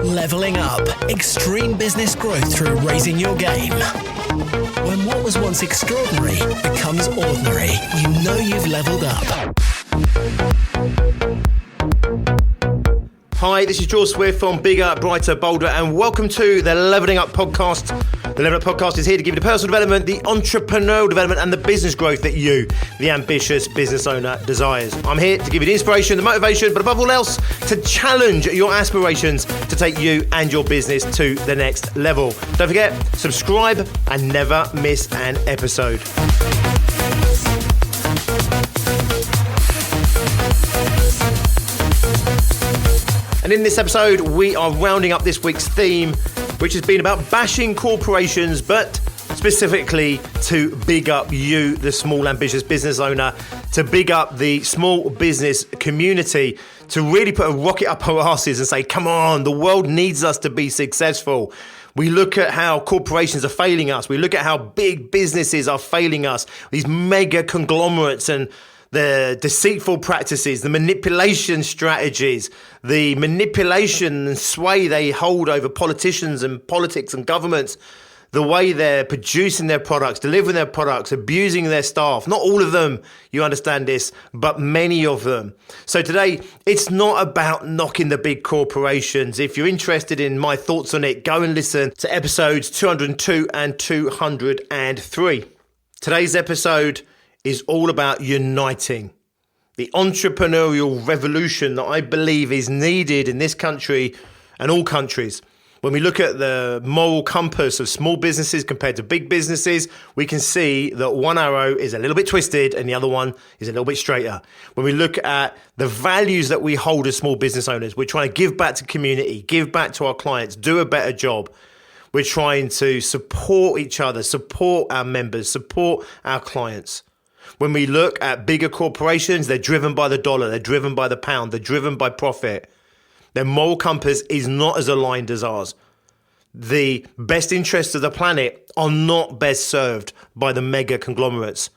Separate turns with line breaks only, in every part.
Leveling up. Extreme business growth through raising your game. When what was once extraordinary becomes ordinary, you know you've leveled up.
Hi, this is George Swift from Bigger, Brighter, Bolder, and welcome to the Leveling Up Podcast. The Leveling Up Podcast is here to give you the personal development, the entrepreneurial development, and the business growth that you, the ambitious business owner, desires. I'm here to give you the inspiration, the motivation, but above all else, to challenge your aspirations to take you and your business to the next level. Don't forget, subscribe and never miss an episode. And in this episode, we are rounding up this week's theme, which has been about bashing corporations, but specifically to big up you, the small ambitious business owner, to big up the small business community, to really put a rocket up our asses and say, come on, the world needs us to be successful. We look at how corporations are failing us. We look at how big businesses are failing us. These mega conglomerates and the deceitful practices, the manipulation strategies, the manipulation and sway they hold over politicians and politics and governments, the way they're producing their products, delivering their products, abusing their staff. Not all of them, you understand this, but many of them. So today, it's not about knocking the big corporations. If you're interested in my thoughts on it, go and listen to episodes 202 and 203. Today's episode is all about uniting. The entrepreneurial revolution that I believe is needed in this country and all countries. When we look at the moral compass of small businesses compared to big businesses, we can see that one arrow is a little bit twisted and the other one is a little bit straighter. When we look at the values that we hold as small business owners, we're trying to give back to community, give back to our clients, do a better job. We're trying to support each other, support our members, support our clients. When we look at bigger corporations, they're driven by the dollar, they're driven by the pound, they're driven by profit. Their moral compass is not as aligned as ours. The best interests of the planet are not best served by the mega conglomerates.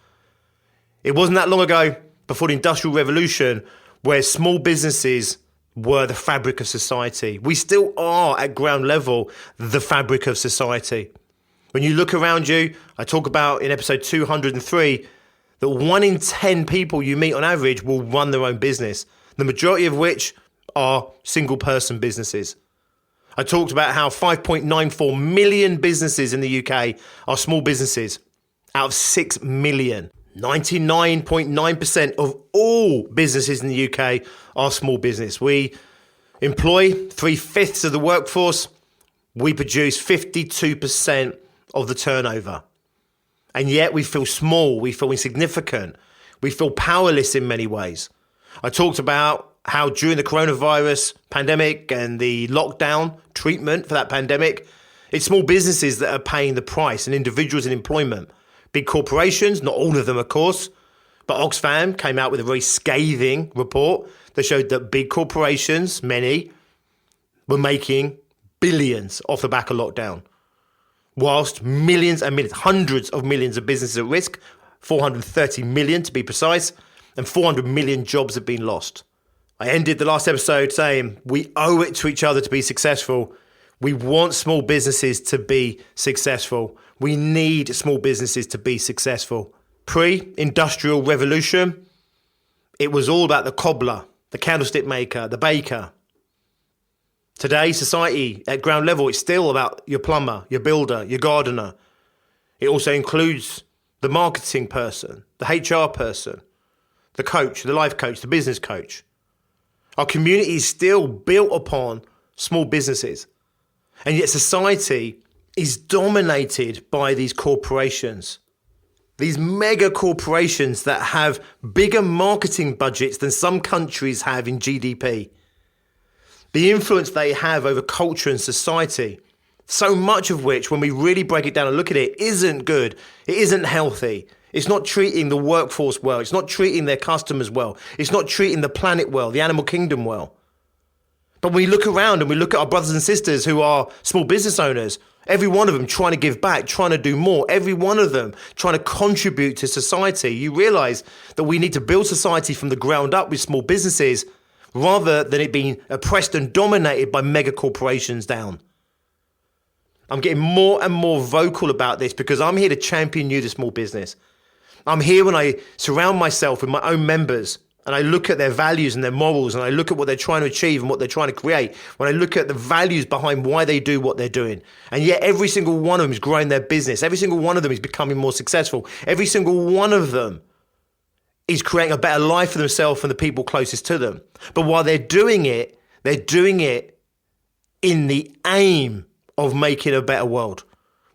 It wasn't that long ago, before the Industrial Revolution, where small businesses were the fabric of society. We still are, at ground level, the fabric of society. When you look around you, I talk about in episode 203, that 1 in 10 people you meet on average will run their own business, the majority of which are single person businesses. I talked about how 5.94 million businesses in the UK are small businesses out of 6 million. 99.9% of all businesses in the UK are small business. We employ 3/5 of the workforce. We produce 52% of the turnover. And yet we feel small, we feel insignificant, we feel powerless in many ways. I talked about how during the coronavirus pandemic and the lockdown treatment for that pandemic, it's small businesses that are paying the price and individuals in employment. Big corporations, not all of them of course, but Oxfam came out with a very scathing report that showed that big corporations, many, were making billions off the back of lockdown. Whilst millions and millions, hundreds of millions of businesses at risk, 430 million to be precise, and 400 million jobs have been lost. I ended the last episode saying we owe it to each other to be successful. We want small businesses to be successful. We need small businesses to be successful. Pre-industrial revolution, it was all about the cobbler, the candlestick maker, the baker. Today, society at ground level is still about your plumber, your builder, your gardener. It also includes the marketing person, the HR person, the coach, the life coach, the business coach. Our community is still built upon small businesses. And yet society is dominated by these corporations. These mega corporations that have bigger marketing budgets than some countries have in GDP. The influence they have over culture and society, so much of which, when we really break it down and look at it, isn't good. It isn't healthy. It's not treating the workforce well. It's not treating their customers well. It's not treating the planet well, the animal kingdom well. But when we look around and we look at our brothers and sisters who are small business owners, Every one of them trying to give back, trying to do more. Every one of them trying to contribute to society. You realize that we need to build society from the ground up with small businesses rather than it being oppressed and dominated by mega corporations down. I'm getting more and more vocal about this because I'm here to champion you, the small business. I'm here when I surround myself with my own members and I look at their values and their morals and I look at what they're trying to achieve and what they're trying to create. When I look at the values behind why they do what they're doing. And yet every single one of them is growing their business. Every single one of them is becoming more successful. Every single one of them is creating a better life for themselves and the people closest to them. But while they're doing it in the aim of making a better world.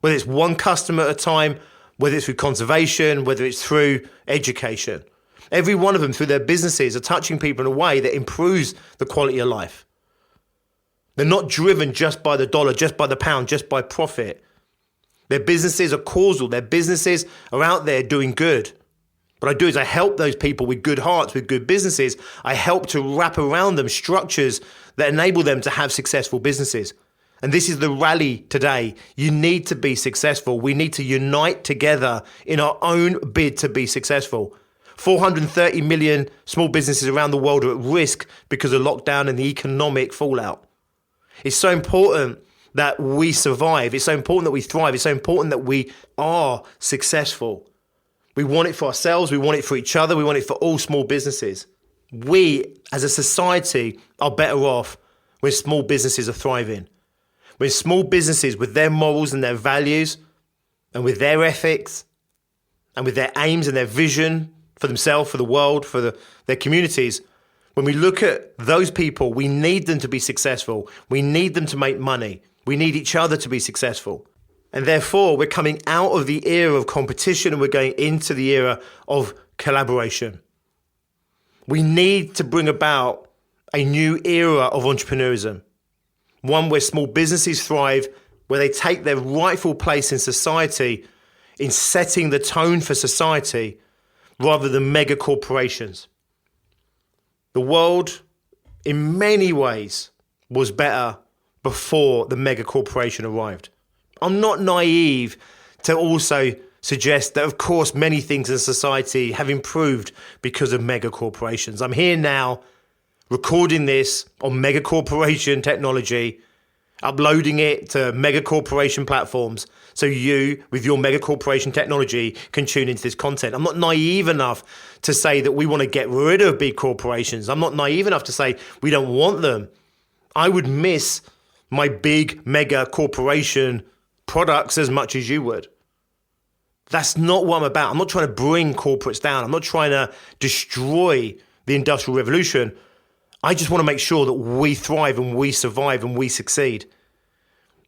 Whether it's one customer at a time, whether it's through conservation, whether it's through education. Every one of them, through their businesses, are touching people in a way that improves the quality of life. They're not driven just by the dollar, just by the pound, just by profit. Their businesses are causal. Their businesses are out there doing good. What I do is I help those people with good hearts, with good businesses. I help to wrap around them structures that enable them to have successful businesses. And this is the rally today. You need to be successful. We need to unite together in our own bid to be successful. 430 million small businesses around the world are at risk because of lockdown and the economic fallout. It's so important that we survive. It's so important that we thrive. It's so important that we are successful. We want it for ourselves. We want it for each other. We want it for all small businesses. We, as a society, are better off when small businesses are thriving. When small businesses with their morals and their values and with their ethics and with their aims and their vision for themselves, for the world, for their communities, when we look at those people, we need them to be successful. We need them to make money. We need each other to be successful. And therefore, we're coming out of the era of competition and we're going into the era of collaboration. We need to bring about a new era of entrepreneurism. One where small businesses thrive, where they take their rightful place in society in setting the tone for society rather than mega corporations. The world, in many ways, was better before the mega corporation arrived. I'm not naive to also suggest that, of course, many things in society have improved because of mega corporations. I'm here now recording this on mega corporation technology, uploading it to mega corporation platforms so you, with your mega corporation technology, can tune into this content. I'm not naive enough to say that we want to get rid of big corporations. I'm not naive enough to say we don't want them. I would miss my big mega corporation products as much as you would. That's not what I'm about. I'm not trying to bring corporates down. I'm not trying to destroy the Industrial Revolution. I just want to make sure that we thrive and we survive and we succeed.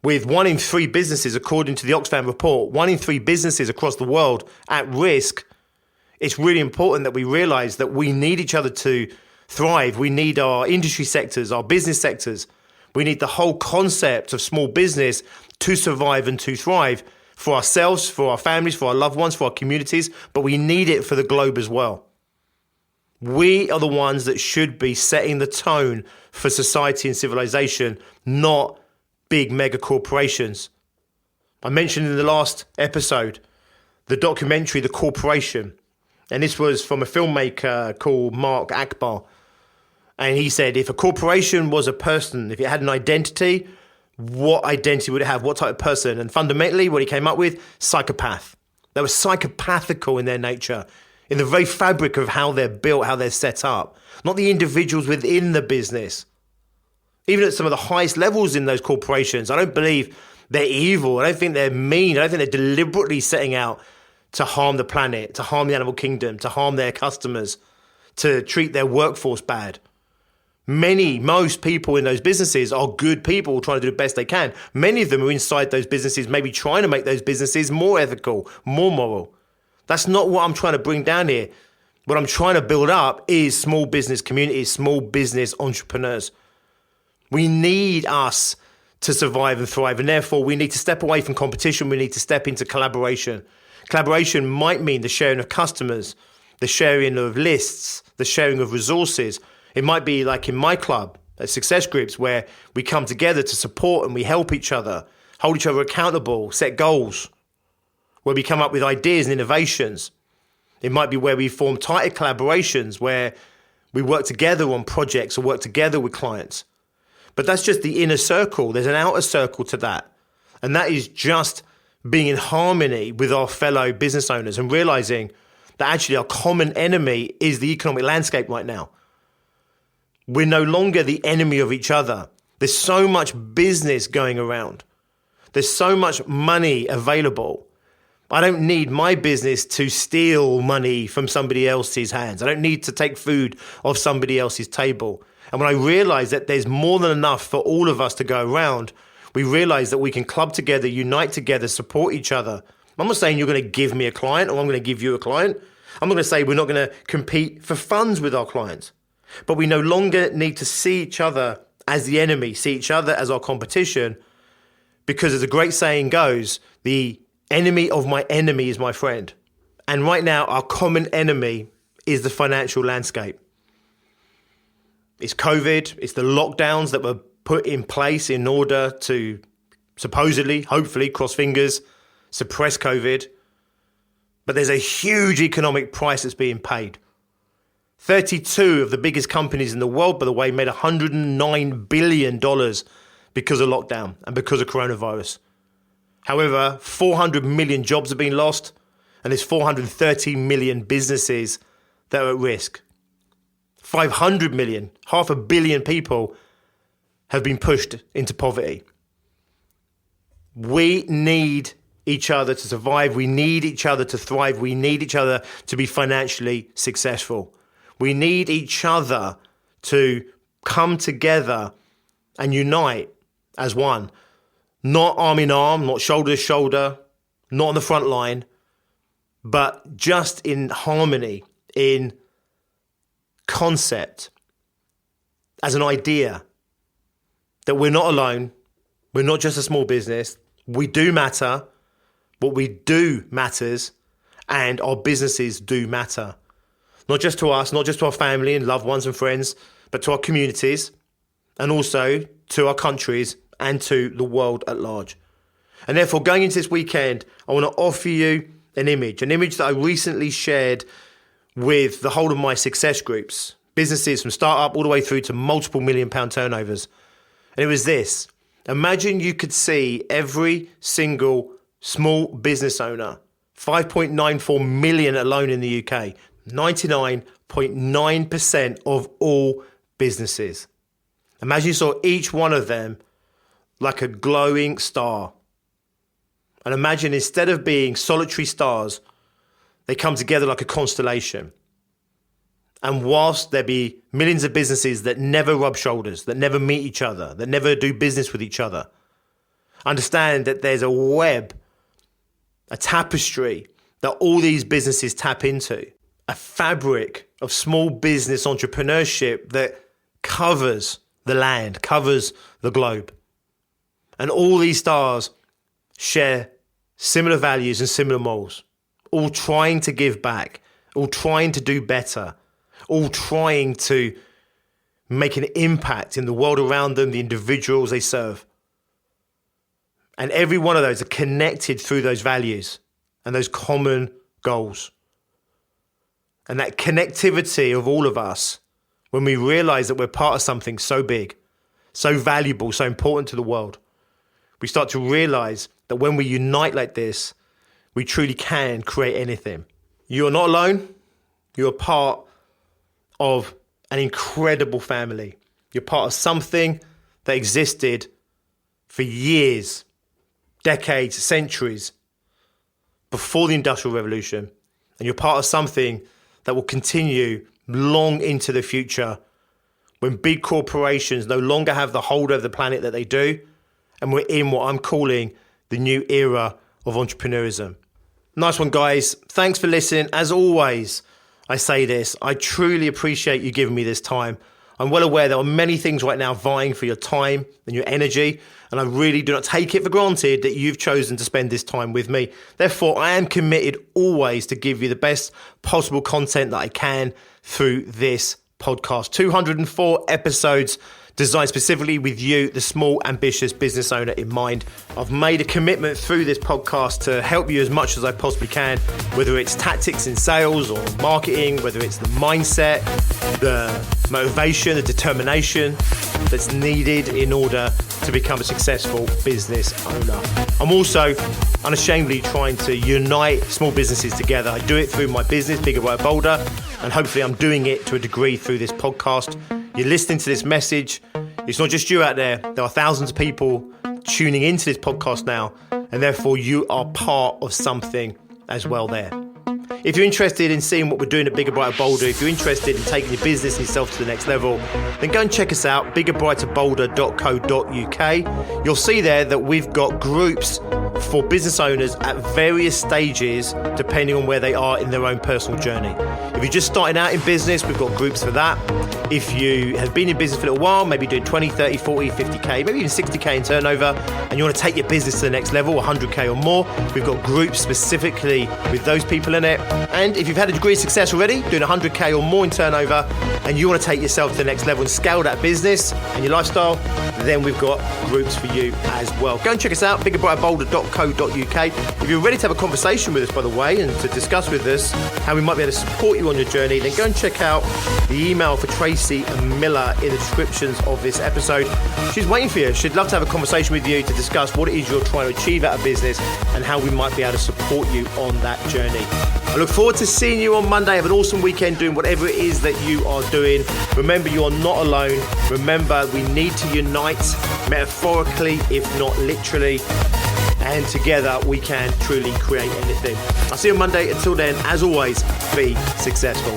With 1 in 3 businesses, according to the Oxfam report, 1 in 3 businesses across the world at risk, it's really important that we realize that we need each other to thrive. We need our industry sectors, our business sectors. We need the whole concept of small business to survive and to thrive for ourselves, for our families, for our loved ones, for our communities, but we need it for the globe as well. We are the ones that should be setting the tone for society and civilization, not big mega corporations. I mentioned in the last episode the documentary, The Corporation, and this was from a filmmaker called Mark Akbar. And he said, if a corporation was a person, if it had an identity, what identity would it have? What type of person? And fundamentally, what he came up with, psychopath. They were psychopathical in their nature, in the very fabric of how they're built, how they're set up. Not the individuals within the business. Even at some of the highest levels in those corporations, I don't believe they're evil. I don't think they're mean. I don't think they're deliberately setting out to harm the planet, to harm the animal kingdom, to harm their customers, to treat their workforce bad. Most people in those businesses are good people trying to do the best they can. Many of them are inside those businesses, maybe trying to make those businesses more ethical, more moral. That's not what I'm trying to bring down here. What I'm trying to build up is small business communities, small business entrepreneurs. We need us to survive and thrive, and therefore we need to step away from competition. We need to step into collaboration. Collaboration might mean the sharing of customers, the sharing of lists, the sharing of resources. It might be like in my club, at Success Groups, where we come together to support and we help each other. hold each other accountable, set goals, where we come up with ideas and innovations. It might be where we form tighter collaborations, where we work together on projects or work together with clients. But that's just the inner circle. There's an outer circle to that. And that is just being in harmony with our fellow business owners and realizing that actually our common enemy is the economic landscape right now. We're no longer the enemy of each other. There's so much business going around. There's so much money available. I don't need my business to steal money from somebody else's hands. I don't need to take food off somebody else's table. And when I realize that there's more than enough for all of us to go around, we realize that we can club together, unite together, support each other. I'm not saying you're going to give me a client or I'm going to give you a client. I'm not going to say we're not going to compete for funds with our clients. But we no longer need to see each other as the enemy, see each other as our competition, because as the great saying goes, the enemy of my enemy is my friend. And right now, our common enemy is the financial landscape. It's COVID, it's the lockdowns that were put in place in order to supposedly, hopefully, cross fingers, suppress COVID. But there's a huge economic price that's being paid. 32 of the biggest companies in the world, by the way, made $109 billion because of lockdown and because of coronavirus. However, 400 million jobs have been lost, and there's 430 million businesses that are at risk. 500 million, 500 million people have been pushed into poverty. We need each other to survive. We need each other to thrive. We need each other to be financially successful. We need each other to come together and unite as one. Not arm in arm, not shoulder to shoulder, not on the front line, but just in harmony, in concept, as an idea that we're not alone, we're not just a small business, we do matter, what we do matters, and our businesses do matter. Not just to us, not just to our family and loved ones and friends, but to our communities and also to our countries and to the world at large. And therefore, going into this weekend, I want to offer you an image that I recently shared with the whole of my success groups, businesses from startup all the way through to multiple £1 million turnovers. And it was this. Imagine you could see every single small business owner, 5.94 million alone in the UK, 99.9% of all businesses. Imagine you saw each one of them like a glowing star. And imagine instead of being solitary stars, they come together like a constellation. And whilst there be millions of businesses that never rub shoulders, that never meet each other, that never do business with each other, understand that there's a web, a tapestry that all these businesses tap into, a fabric of small business entrepreneurship that covers the land, covers the globe. And all these stars share similar values and similar morals, all trying to give back, all trying to do better, all trying to make an impact in the world around them, the individuals they serve. And every one of those are connected through those values and those common goals. And that connectivity of all of us, when we realize that we're part of something so big, so valuable, so important to the world, we start to realize that when we unite like this, we truly can create anything. You are not alone. You are part of an incredible family. You're part of something that existed for years, decades, centuries before the Industrial Revolution. And you're part of something that will continue long into the future when big corporations no longer have the hold over the planet that they do. And we're in what I'm calling the new era of entrepreneurism. Nice one, guys. Thanks for listening. As always, I say this, I truly appreciate you giving me this time. I'm well aware there are many things right now vying for your time and your energy, and I really do not take it for granted that you've chosen to spend this time with me. Therefore, I am committed always to give you the best possible content that I can through this podcast. 204 episodes designed specifically with you, the small, ambitious business owner, in mind. I've made a commitment through this podcast to help you as much as I possibly can, whether it's tactics in sales or marketing, whether it's the mindset, the motivation, the determination that's needed in order to become a successful business owner. I'm also unashamedly trying to unite small businesses together. I do it through my business, Bigger, Brighter, Bolder, and hopefully I'm doing it to a degree through this podcast. You're listening to this message. It's not just you out there. There are thousands of people tuning into this podcast now, and therefore you are part of something as well there. If you're interested in seeing what we're doing at Bigger, Brighter, Bolder, if you're interested in taking your business and yourself to the next level, then go and check us out, biggerbrighterbolder.co.uk. You'll see there that we've got groups for business owners at various stages, depending on where they are in their own personal journey. If you're just starting out in business, we've got groups for that. If you have been in business for a little while, maybe doing 20, 30, 40, 50K, maybe even 60K in turnover, and you want to take your business to the next level, 100K or more, we've got groups specifically with those people in it. And if you've had a degree of success already, doing 100K or more in turnover, and you want to take yourself to the next level and scale that business and your lifestyle, then we've got groups for you as well. Go and check us out, biggerbrighterbolder.co.uk. If you're ready to have a conversation with us, by the way, and to discuss with us how we might be able to support you on your journey, then go and check out the email for Tracy Miller in the descriptions of this episode. She's waiting for you. She'd love to have a conversation with you to discuss what it is you're trying to achieve out of business and how we might be able to support you on that journey. I look forward to seeing you on Monday. Have an awesome weekend doing whatever it is that you are doing. Remember, you are not alone. Remember, we need to unite metaphorically, if not literally. And together we can truly create anything. I'll see you on Monday. Until then, as always, be successful.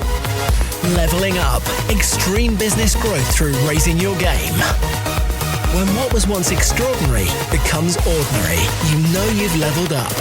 Leveling up. Extreme business growth through raising your game. When what was once extraordinary becomes ordinary, you know you've leveled up.